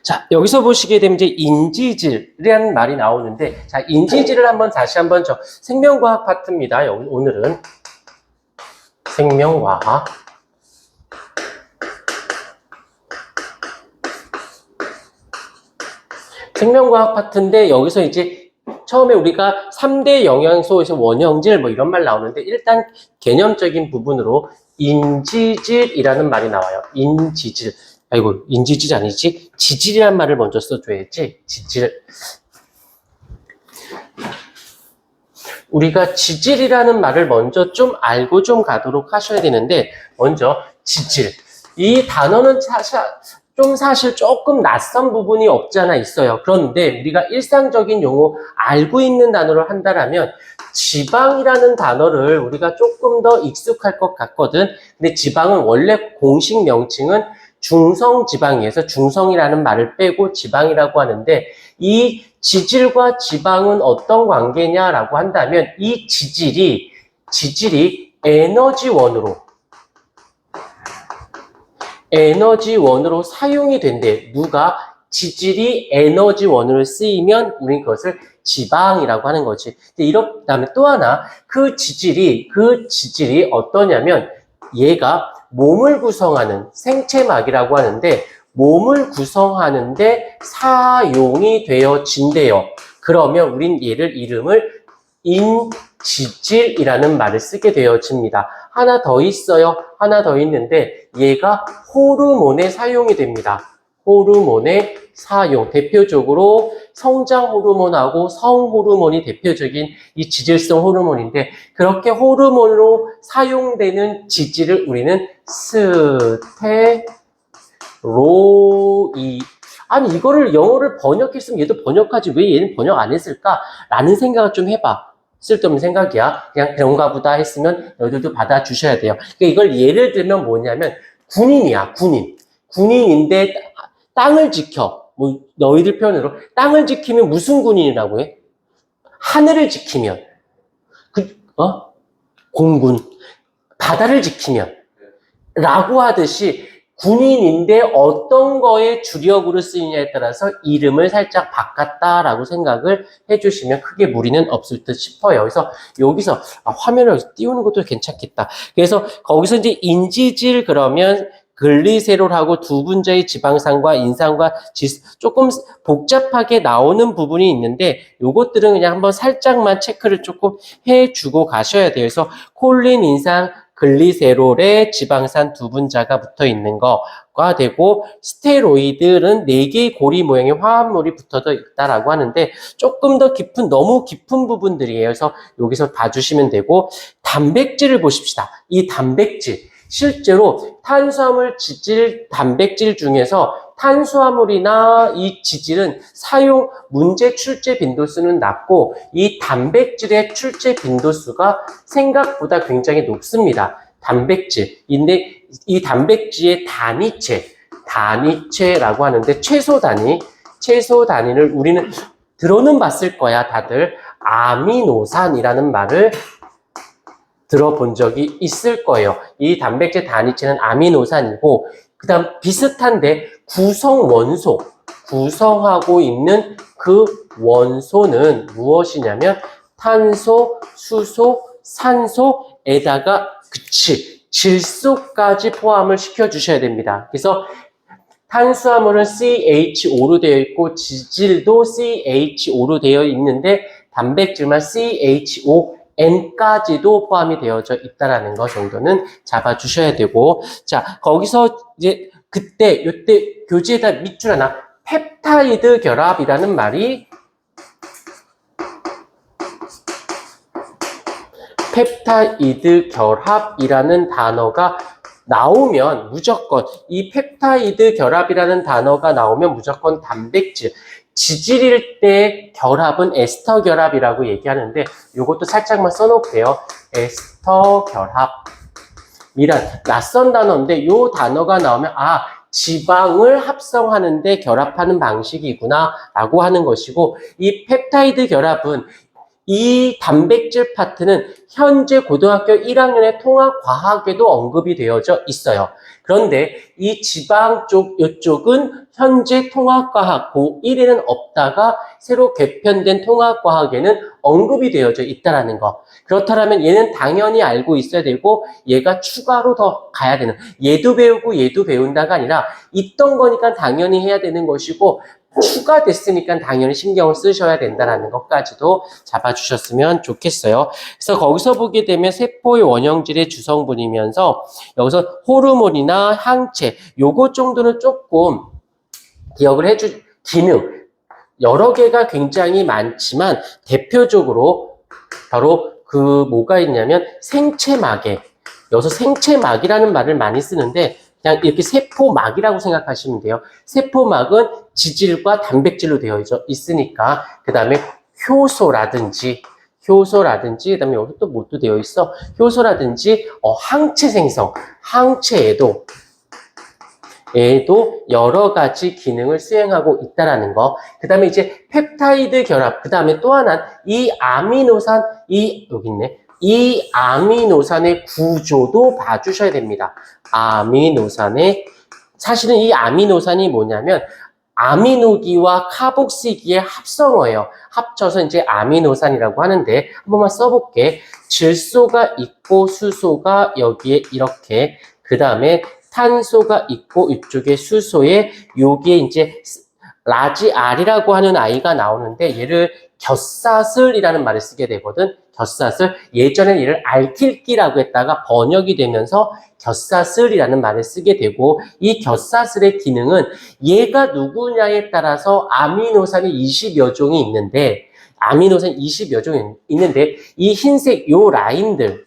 자, 여기서 보시게 되면 이제 인지질이라는 말이 나오는데, 자, 인지질을 다시 한번 생명과학 파트입니다. 오늘은 생명과학. 생명과학 파트인데, 여기서 이제 처음에 우리가 3대 영양소에서 원형질 뭐 이런 말 나오는데, 일단 개념적인 부분으로 인지질이라는 말이 나와요. 인지질. 아이고, 인지질 아니지? 지질이란 말을 먼저 써줘야지. 지질. 우리가 지질이라는 말을 먼저 좀 알고 좀 가도록 하셔야 되는데, 먼저 지질. 이 단어는 사실 조금 낯선 부분이 없지 않아 있어요. 그런데 우리가 일상적인 용어 알고 있는 단어를 한다라면 지방이라는 단어를 우리가 조금 더 익숙할 것 같거든. 근데 지방은 원래 공식 명칭은 중성지방에서 중성이라는 말을 빼고 지방이라고 하는데, 이 지질과 지방은 어떤 관계냐라고 한다면 이 지질이 에너지원으로 사용이 된대. 누가? 지질이 에너지원으로 쓰이면 우린 그것을 지방이라고 하는 거지. 그다음에 또 하나, 그 지질이 어떠냐면 얘가 몸을 구성하는 생체막이라고 하는데, 몸을 구성하는데 사용이 되어진대요. 그러면 우린 이름을 인지질이라는 말을 쓰게 되어집니다. 하나 더 있어요. 하나 더 있는데 얘가 호르몬에 사용이 됩니다. 호르몬의 사용. 대표적으로 성장 호르몬하고 성 호르몬이 대표적인 이 지질성 호르몬인데, 그렇게 호르몬으로 사용되는 지질을 우리는 아니, 이거를 영어를 번역했으면 얘도 번역하지 왜 얘는 번역 안 했을까? 라는 생각을 좀 해봐. 쓸데없는 생각이야. 그냥 그런가 보다 했으면 너희들도 받아주셔야 돼요. 그러니까 이걸 예를 들면 뭐냐면 군인이야, 군인. 군인인데 땅을 지켜. 뭐 너희들 표현으로 땅을 지키면 무슨 군인이라고 해? 하늘을 지키면. 공군. 바다를 지키면. 라고 하듯이 군인인데 어떤 거에 주력으로 쓰이냐에 따라서 이름을 살짝 바꿨다라고 생각을 해주시면 크게 무리는 없을 듯 싶어요. 그래서 여기서 화면을 띄우는 것도 괜찮겠다. 그래서 거기서 이제 인지질 그러면 글리세롤하고 두 분자의 지방산과 인산과 조금 복잡하게 나오는 부분이 있는데, 요것들은 그냥 한번 살짝만 체크를 조금 해주고 가셔야 돼요. 그래서 콜린, 인산, 글리세롤에 지방산 두 분자가 붙어 있는 거가 되고, 스테로이드는 4개의 고리 모양의 화합물이 붙어져 있다라고 하는데, 조금 더 너무 깊은 부분들이에요. 그래서 여기서 봐주시면 되고, 단백질을 보십시다. 이 단백질. 실제로 탄수화물, 지질, 단백질 중에서 탄수화물이나 이 지질은 문제 출제 빈도수는 낮고, 이 단백질의 출제 빈도수가 생각보다 굉장히 높습니다. 단백질인데 이 단백질의 단위체라고 하는데, 최소 단위를 우리는 들어는 봤을 거야, 다들. 아미노산이라는 말을 들어본 적이 있을 거예요. 이 단백질 단위체는 아미노산이고, 그 다음 비슷한데 구성하고 있는 그 원소는 무엇이냐면 탄소, 수소, 산소에다가 질소까지 포함을 시켜주셔야 됩니다. 그래서 탄수화물은 CH5로 되어 있고 지질도 CH5로 되어 있는데 단백질만 CHON까지도 포함이 되어져 있다라는 거 정도는 잡아주셔야 되고, 자, 거기서 이제 요때 교재에다 밑줄 하나, 펩타이드 결합이라는 말이 펩타이드 결합이라는 단어가 나오면 무조건, 이 펩타이드 결합이라는 단어가 나오면 무조건 단백질, 지질일 때 결합은 에스터 결합이라고 얘기하는데, 요것도 살짝만 써놓을게요. 에스터 결합이란 낯선 단어인데, 요 단어가 나오면 지방을 합성하는데 결합하는 방식이구나 라고 하는 것이고, 이 펩타이드 결합은 이 단백질 파트는 현재 고등학교 1학년의 통합과학에도 언급이 되어져 있어요. 그런데 이 지방 쪽, 이쪽은 현재 통합과학 고1에는 없다가 새로 개편된 통합과학에는 언급이 되어져 있다는 거. 그렇다면 얘는 당연히 알고 있어야 되고 얘가 추가로 더 가야 되는, 얘도 배우고 얘도 배운다가 아니라 있던 거니까 당연히 해야 되는 것이고 추가됐으니까 당연히 신경을 쓰셔야 된다는 것까지도 잡아주셨으면 좋겠어요. 그래서 거기서 보게 되면 세포의 원형질의 주성분이면서 여기서 호르몬이나 항체 요거 정도는 조금 기억을 기능 여러 개가 굉장히 많지만 대표적으로 바로 그 뭐가 있냐면 생체막에, 여기서 생체막이라는 말을 많이 쓰는데 그냥 이렇게 세포막이라고 생각하시면 돼요. 세포막은 지질과 단백질로 되어 있으니까 그 다음에 효소라든지 그다음에 여기 또 뭐 또 되어 있어? 효소라든지 항체 생성, 항체에도 여러 가지 기능을 수행하고 있다라는 거. 그 다음에 이제 펩타이드 결합. 그 다음에 또 하나, 이 아미노산, 여기 있네. 이 아미노산의 구조도 봐주셔야 됩니다. 사실은 이 아미노산이 뭐냐면, 아미노기와 카복시기의 합성어예요. 합쳐서 이제 아미노산이라고 하는데, 한 번만 써볼게. 질소가 있고, 수소가 여기에 이렇게, 그 다음에 탄소가 있고 이쪽에 수소에 여기에 이제 라지 R이라고 하는 아이가 나오는데 얘를 곁사슬이라는 말을 쓰게 되거든. 곁사슬. 예전에 얘를 알킬기라고 했다가 번역이 되면서 곁사슬이라는 말을 쓰게 되고 이 곁사슬의 기능은 얘가 누구냐에 따라서 아미노산이 20여 종이 있는데 이 흰색 요 라인들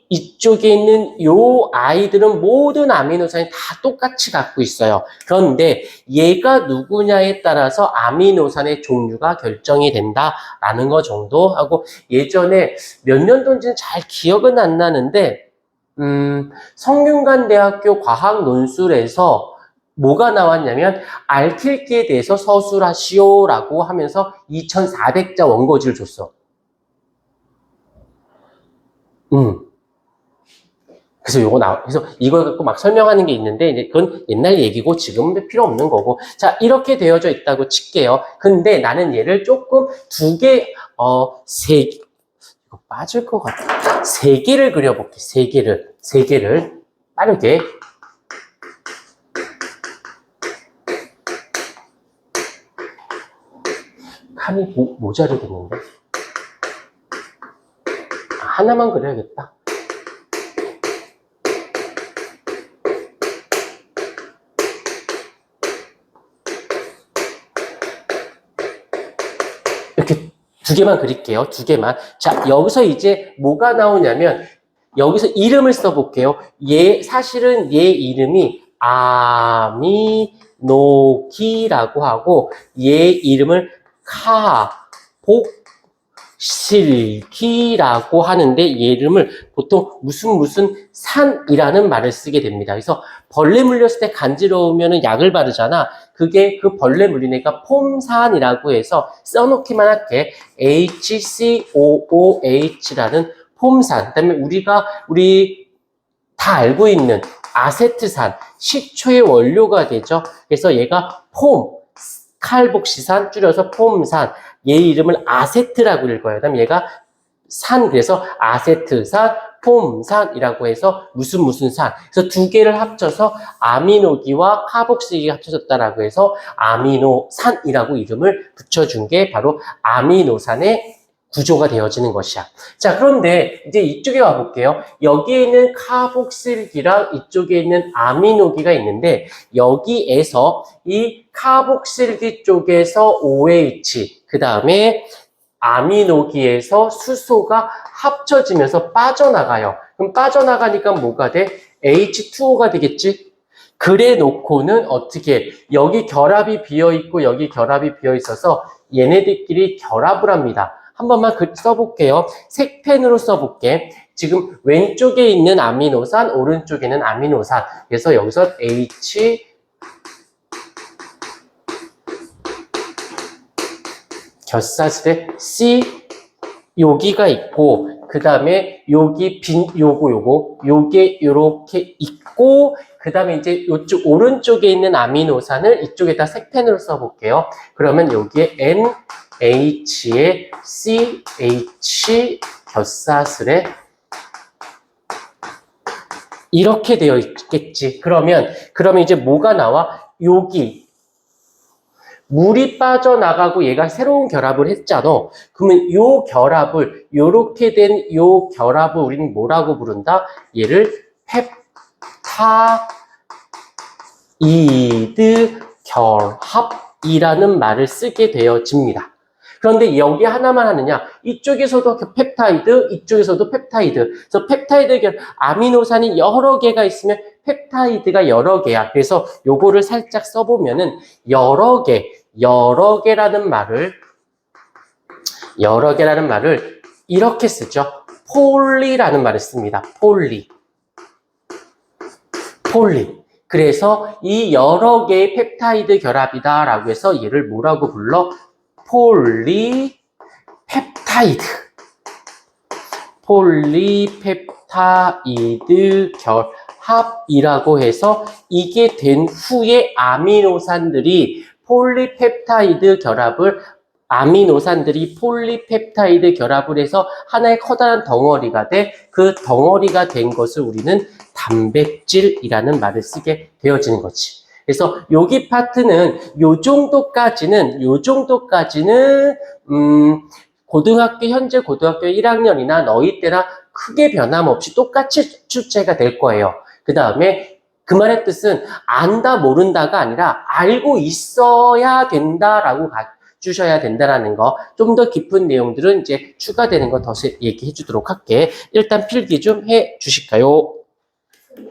이쪽에 있는 요 아이들은 모든 아미노산이 다 똑같이 갖고 있어요. 그런데 얘가 누구냐에 따라서 아미노산의 종류가 결정이 된다라는 거 정도 하고 예전에 몇 년도인지는 잘 기억은 안 나는데 성균관대학교 과학 논술에서 뭐가 나왔냐면 알킬기에 대해서 서술하시오라고 하면서 2400자 원고지를 줬어. 그래서 이걸 갖고 막 설명하는 게 있는데, 이제 그건 옛날 얘기고 지금은 필요 없는 거고. 자, 이렇게 되어져 있다고 칠게요. 근데 나는 얘를 조금 이거 빠질 것 같아. 3개를 그려볼게. 3개를. 빠르게. 칸이 모자르겠는데? 하나만 그려야겠다. 이렇게 2개만 그릴게요. 2개만. 자, 여기서 이제 뭐가 나오냐면 여기서 이름을 써볼게요. 사실은 얘 이름이 아미노기라고 하고 얘 이름을 카복실기라고 하는데 얘 이름을 보통 무슨 산이라는 말을 쓰게 됩니다. 그래서 벌레 물렸을 때 간지러우면 약을 바르잖아. 그게 그 벌레 물린 애가 폼산이라고 해서 써놓기만 할게. HCOOH라는 폼산. 그다음에 우리 다 알고 있는 아세트산, 식초의 원료가 되죠. 그래서 얘가 칼복시산 줄여서 폼산. 얘 이름을 아세트라고 읽어요. 그다음 얘가 그래서 아세트산, 폼산이라고 해서 무슨 산. 그래서 2개를 합쳐서 아미노기와 카복시기가 합쳐졌다라고 해서 아미노산이라고 이름을 붙여준 게 바로 아미노산의 구조가 되어지는 것이야. 자, 그런데 이제 이쪽에 와볼게요. 여기에 있는 카복실기랑 이쪽에 있는 아미노기가 있는데 여기에서 이 카복실기 쪽에서 OH, 그 다음에 아미노기에서 수소가 합쳐지면서 빠져나가요. 그럼 빠져나가니까 뭐가 돼? H2O가 되겠지? 그래 놓고는 어떻게 여기 결합이 비어있고 여기 결합이 비어있어서 얘네들끼리 결합을 합니다. 한 번만 써볼게요. 색펜으로 써볼게. 지금 왼쪽에 있는 아미노산, 오른쪽에는 아미노산. 그래서 여기서 곁사슬에 C 여기가 있고 그 다음에 여기 요게 요렇게 있고 그 다음에 이제 이쪽 오른쪽에 있는 아미노산을 이쪽에다 색펜으로 써볼게요. 그러면 여기에 NH에 CH 곁사슬에 이렇게 되어 있겠지. 그러면 이제 뭐가 나와? 여기 물이 빠져나가고 얘가 새로운 결합을 했잖아. 그러면 요 결합을 요렇게 된 요 결합을 우리는 뭐라고 부른다? 얘를 펩타이드 결합이라는 말을 쓰게 되어집니다. 그런데 여기 하나만 하느냐? 이쪽에서도 펩타이드, 이쪽에서도 펩타이드. 그래서 펩타이드 아미노산이 여러 개가 있으면 펩타이드가 여러 개야. 그래서 요거를 살짝 써보면은 여러 개라는 말을 이렇게 쓰죠. 폴리라는 말을 씁니다. 폴리. 그래서 이 여러 개의 펩타이드 결합이다라고 해서 얘를 뭐라고 불러? 폴리펩타이드 결합이라고 해서 이게 된 후에 아미노산들이 폴리펩타이드 결합을 해서 하나의 커다란 덩어리가 돼 그 덩어리가 된 것을 우리는 단백질이라는 말을 쓰게 되어지는 거지. 그래서 여기 파트는 요 정도까지는 현재 고등학교 1학년이나 너희 때나 크게 변함없이 똑같이 출제가 될 거예요. 그 다음에 그 말의 뜻은 안다 모른다가 아니라 알고 있어야 된다라고 주셔야 된다라는 거. 좀 더 깊은 내용들은 이제 추가되는 거 더 얘기해 주도록 할게. 일단 필기 좀 해 주실까요?